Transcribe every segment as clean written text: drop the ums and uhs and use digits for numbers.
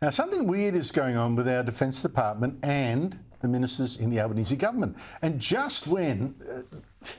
Now, something weird is going on with our Defence Department and the ministers in the Albanese government. And just when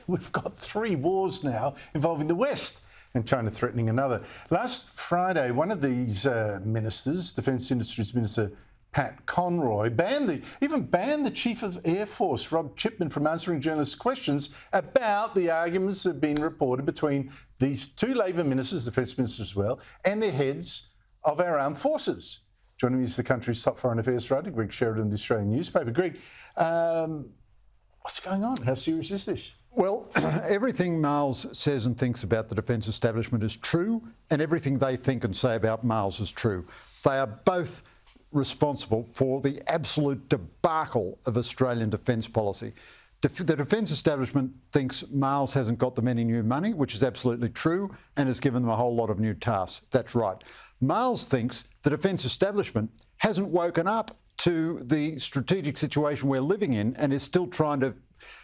we've got 3 wars now involving the West and China threatening another. Last Friday, one of these ministers, Defence Industries Minister Pat Conroy, banned the Chief of Air Force, Rob Chipman, from answering journalists' questions about the arguments that have been reported between these 2 Labor ministers, Defence Ministers as well, and the heads of our armed forces. Joining me is the country's top foreign affairs writer, Greg Sheridan of the Australian newspaper. Greg, what's going on? How serious is this? Well, everything Marles says and thinks about the defence establishment is true, and everything they think and say about Marles is true. They are both responsible for the absolute debacle of Australian defence policy. The defence establishment thinks Marles hasn't got them any new money, which is absolutely true, and has given them a whole lot of new tasks. That's right. Marles thinks the defence establishment hasn't woken up to the strategic situation we're living in and is still trying to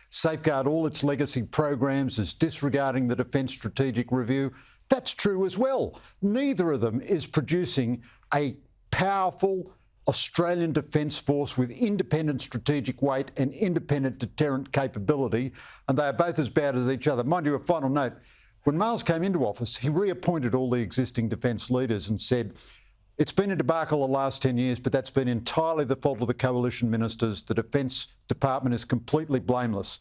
safeguard all its legacy programs, is disregarding the Defence Strategic Review. That's true as well. Neither of them is producing a powerful Australian Defence Force with independent strategic weight and independent deterrent capability, and they are both as bad as each other. Mind you, a final note, when Marles came into office, he reappointed all the existing defence leaders and said, it's been a debacle the last 10 years, but that's been entirely the fault of the coalition ministers. The Defence Department is completely blameless.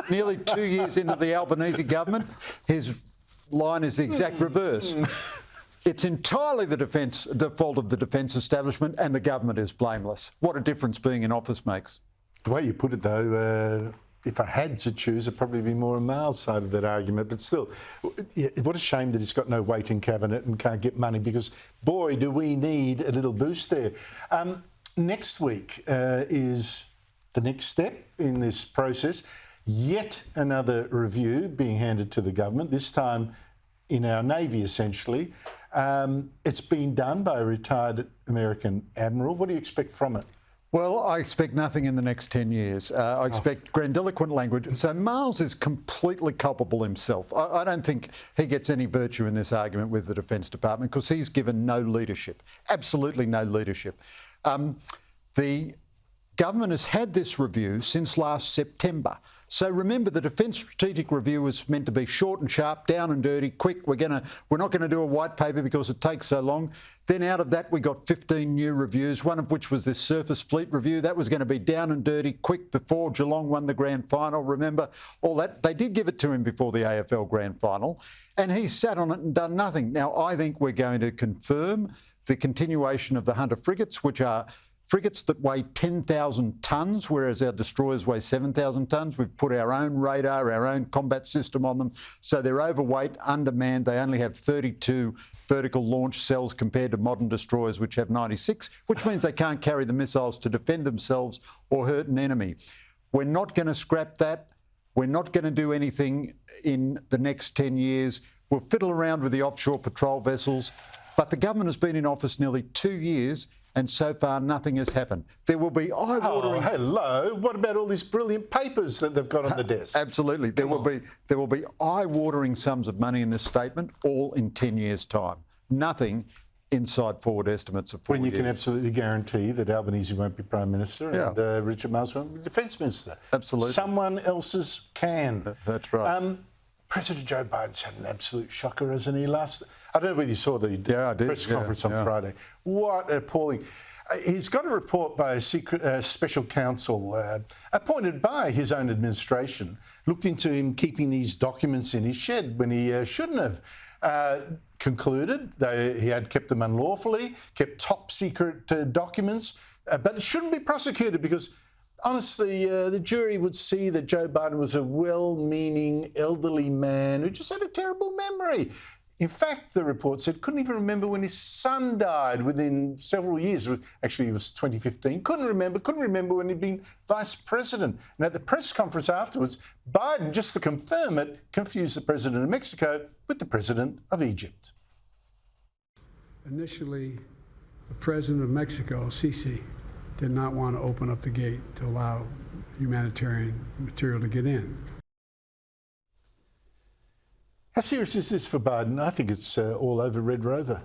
Nearly 2 years into the Albanese government, his line is the exact reverse. It's entirely the fault of the defence establishment, and the government is blameless. What a difference being in office makes. The way you put it, though, if I had to choose, it'd probably be more on Marles' side of that argument. But still, what a shame that he's got no weight in cabinet and can't get money, because, boy, do we need a little boost there. Next week is the next step in this process. Yet another review being handed to the government, this time in our Navy, essentially. It's been done by a retired American admiral. What do you expect from it? Well, I expect nothing in the next 10 years. I expect grandiloquent language. So Marles is completely culpable himself. I don't think he gets any virtue in this argument with the Defence Department, because he's given no leadership, absolutely no leadership. The government has had this review since last September. So remember, the Defence Strategic Review was meant to be short and sharp, down and dirty, quick. We're not going to do a white paper because it takes so long. Then out of that, we got 15 new reviews, one of which was this Surface Fleet Review. That was going to be down and dirty, quick, before Geelong won the grand final. Remember all that? They did give it to him before the AFL grand final, and he sat on it and done nothing. Now, I think we're going to confirm the continuation of the Hunter frigates, which are frigates that weigh 10,000 tonnes, whereas our destroyers weigh 7,000 tonnes. We've put our own radar, our own combat system on them. So they're overweight, undermanned. They only have 32 vertical launch cells compared to modern destroyers, which have 96, which means they can't carry the missiles to defend themselves or hurt an enemy. We're not going to scrap that. We're not going to do anything in the next 10 years. We'll fiddle around with the offshore patrol vessels. But the government has been in office nearly 2 years, and so far nothing has happened. There will be eye-watering... Oh, hello. What about all these brilliant papers that they've got on the desk? Absolutely. There will be eye-watering sums of money in this statement, all in 10 years' time. Nothing inside forward estimates of 4 years. When you can absolutely guarantee that Albanese won't be Prime Minister and Richard Marles won't be Defence Minister. Absolutely. Someone else's can. That's right. President Joe Biden's had an absolute shocker, hasn't he? I don't know whether you saw the press conference on Friday. What appalling. He's got a report by a secret special counsel appointed by his own administration, looked into him keeping these documents in his shed when he shouldn't have. Concluded he had kept them unlawfully, kept top secret documents, but it shouldn't be prosecuted because, honestly, the jury would see that Joe Biden was a well-meaning elderly man who just had a terrible memory. In fact, the report said couldn't even remember when his son died within several years. Actually, it was 2015. Couldn't remember when he'd been vice president. And at the press conference afterwards, Biden, just to confirm it, confused the president of Mexico with the president of Egypt. Initially, the president of Mexico, Sisi, did not want to open up the gate to allow humanitarian material to get in. How serious is this for Biden? I think it's all over Red Rover.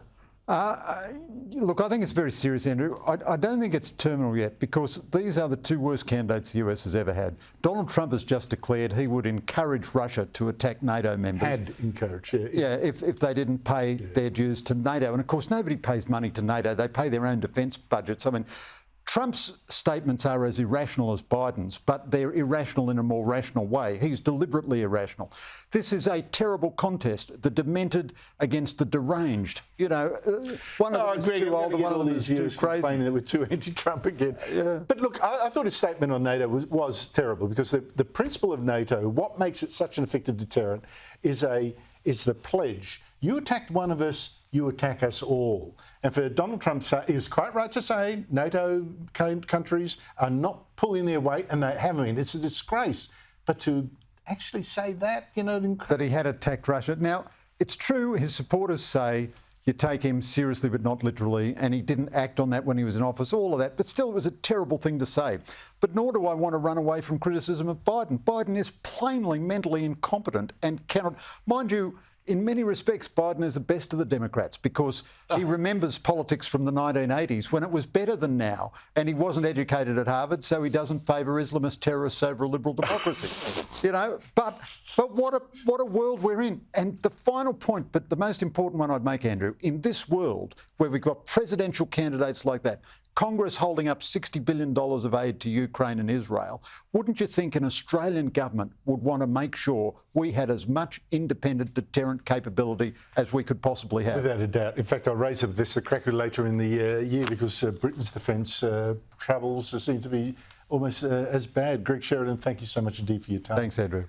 Look, I think it's very serious, Andrew. I don't think it's terminal yet because these are the two worst candidates the US has ever had. Donald Trump has just declared he would encourage Russia to attack NATO members. Had encouraged, yeah. Yeah, if they didn't pay their dues to NATO. And of course, nobody pays money to NATO. They pay their own defence budgets. I mean, Trump's statements are as irrational as Biden's, but they're irrational in a more rational way. He's deliberately irrational. This is a terrible contest, the demented against the deranged. You know, one of them is too old and one of them is too crazy. Complaining that we're too anti-Trump again. Yeah. But look, I thought his statement on NATO was terrible because the principle of NATO, what makes it such an effective deterrent, is the pledge. You attacked one of us, you attack us all. And for Donald Trump, he was quite right to say NATO countries are not pulling their weight, and they haven't. It's a disgrace. But to actually say that, you know... That he had attacked Russia. Now, it's true, his supporters say you take him seriously but not literally, and he didn't act on that when he was in office, all of that. But still, it was a terrible thing to say. But nor do I want to run away from criticism of Biden. Biden is plainly mentally incompetent and cannot... Mind you, in many respects, Biden is the best of the Democrats because he remembers politics from the 1980s when it was better than now, and he wasn't educated at Harvard, so he doesn't favour Islamist terrorists over a liberal democracy. You know, but what a world we're in. And the final point, but the most important one I'd make, Andrew, in this world where we've got presidential candidates like that, Congress holding up $60 billion of aid to Ukraine and Israel, wouldn't you think an Australian government would want to make sure we had as much independent deterrent capability as we could possibly have? Without a doubt. In fact, I'll raise this a cracker later in the year because Britain's defence troubles seem to be almost as bad. Greg Sheridan, thank you so much indeed for your time. Thanks, Andrew.